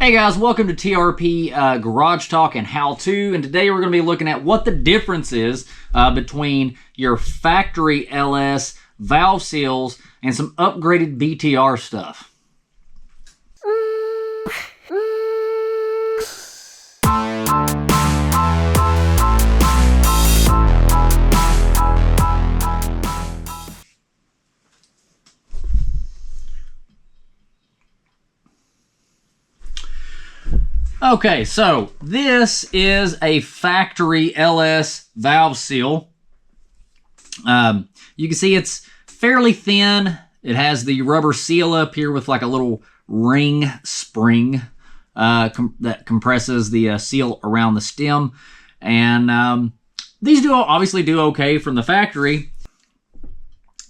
Hey guys, welcome to TRP Garage Talk and How To, and today we're going to be looking at what the difference is between your factory LS valve seals and some upgraded BTR stuff. Okay, so this is a factory LS valve seal. You can see it's fairly thin. It has the rubber seal up here with like a little ring spring that compresses the seal around the stem. And these obviously do okay from the factory.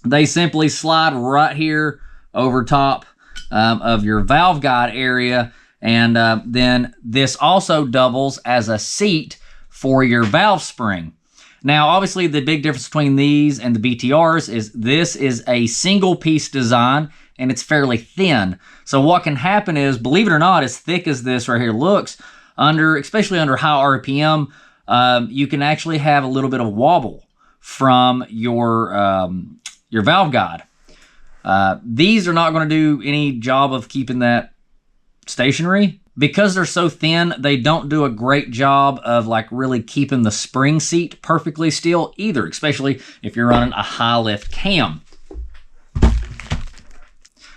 They simply slide right here over top of your valve guide area. And then this also doubles as a seat for your valve spring. Now, obviously, the big difference between these and the BTRs is this is a single piece design and it's fairly thin. So what can happen is, believe it or not, as thick as this right here looks, especially under high RPM, you can actually have a little bit of wobble from your valve guide. These are not going to do any job of keeping that stationary. Because they're so thin, they don't do a great job of like really keeping the spring seat perfectly still either, especially if you're running a high lift cam.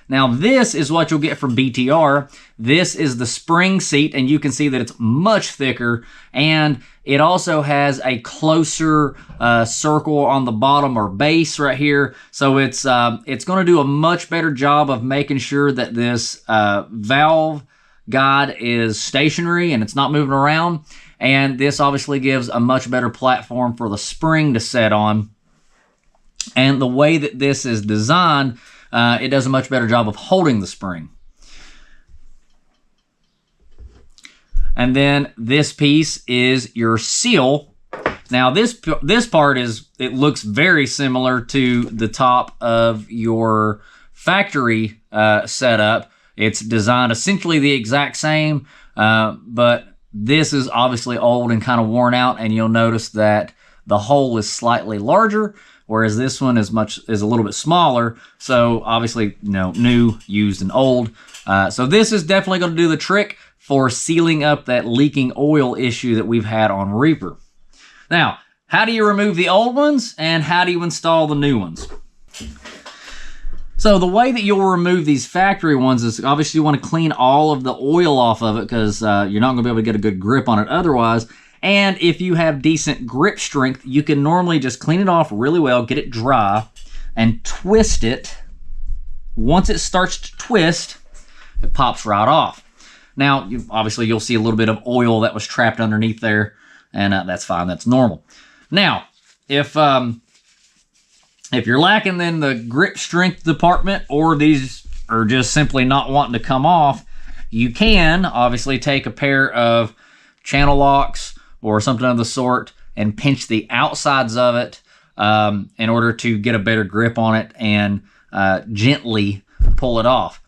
Now this is what you'll get from BTR. This is the spring seat, and you can see that it's much thicker, and it also has a closer circle on the bottom or base right here. So it's going to do a much better job of making sure that this valve guide is stationary and it's not moving around. And this obviously gives a much better platform for the spring to set on. And the way that this is designed, it does a much better job of holding the spring. And then this piece is your seal. Now this part it looks very similar to the top of your factory setup. It's designed essentially the exact same, but this is obviously old and kind of worn out, and you'll notice that the hole is slightly larger, whereas this one is a little bit smaller. So obviously, new, used, and old. So this is definitely going to do the trick for sealing up that leaking oil issue that we've had on Reaper. Now, how do you remove the old ones and how do you install the new ones? So the way that you'll remove these factory ones is obviously you want to clean all of the oil off of it, because you're not going to be able to get a good grip on it otherwise. And if you have decent grip strength, you can normally just clean it off really well, get it dry, and twist it. Once it starts to twist, it pops right off. Now, obviously you'll see a little bit of oil that was trapped underneath there, and that's fine, that's normal. Now, if you're lacking in the grip strength department, or these are just simply not wanting to come off, you can obviously take a pair of channel locks or something of the sort and pinch the outsides of it in order to get a better grip on it and gently pull it off.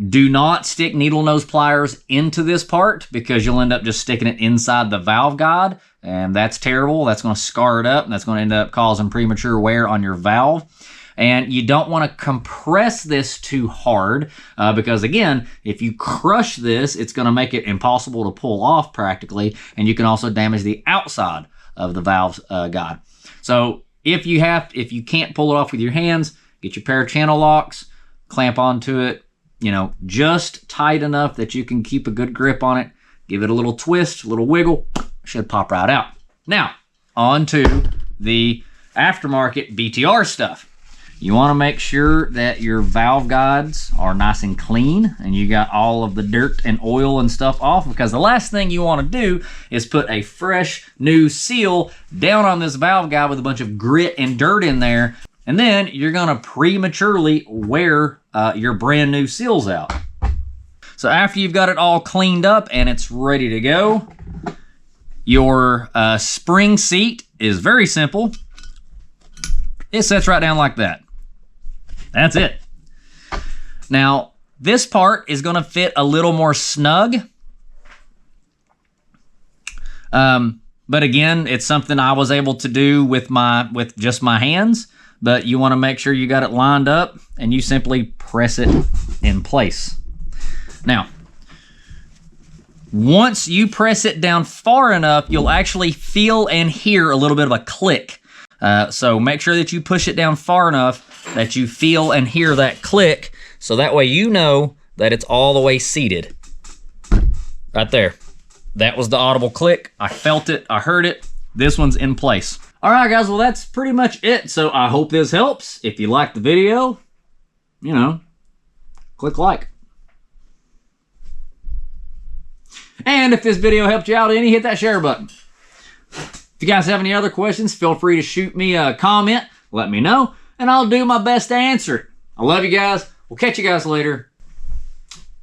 Do not stick needle nose pliers into this part, because you'll end up just sticking it inside the valve guide, and that's terrible. That's going to scar it up, and that's going to end up causing premature wear on your valve. And you don't want to compress this too hard, because again, if you crush this, it's going to make it impossible to pull off practically, and you can also damage the outside of the valve guide. So if you can't pull it off with your hands, get your pair of channel locks, clamp onto it, just tight enough that you can keep a good grip on it. Give it a little twist, a little wiggle, should pop right out. Now, on to the aftermarket BTR stuff. You want to make sure that your valve guides are nice and clean and you got all of the dirt and oil and stuff off, because the last thing you want to do is put a fresh new seal down on this valve guide with a bunch of grit and dirt in there, and then you're going to prematurely wear your brand new seals out. So after you've got it all cleaned up and it's ready to go, your spring seat is very simple. It sets right down like that. That's it. Now, this part is going to fit a little more snug But again, it's something I was able to do with just my hands, but you want to make sure you got it lined up and you simply press it in place. Now, once you press it down far enough, you'll actually feel and hear a little bit of a click. So make sure that you push it down far enough that you feel and hear that click, so that way you know that it's all the way seated. Right there. That was the audible click. I felt it. I heard it. This one's in place. All right, guys. Well, that's pretty much it. So I hope this helps. If you liked the video, you know, click like. And if this video helped you out any, hit that share button. If you guys have any other questions, feel free to shoot me a comment. Let me know, and I'll do my best to answer it. I love you guys. We'll catch you guys later.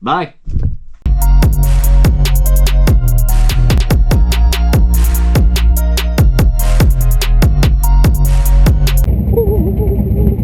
Bye.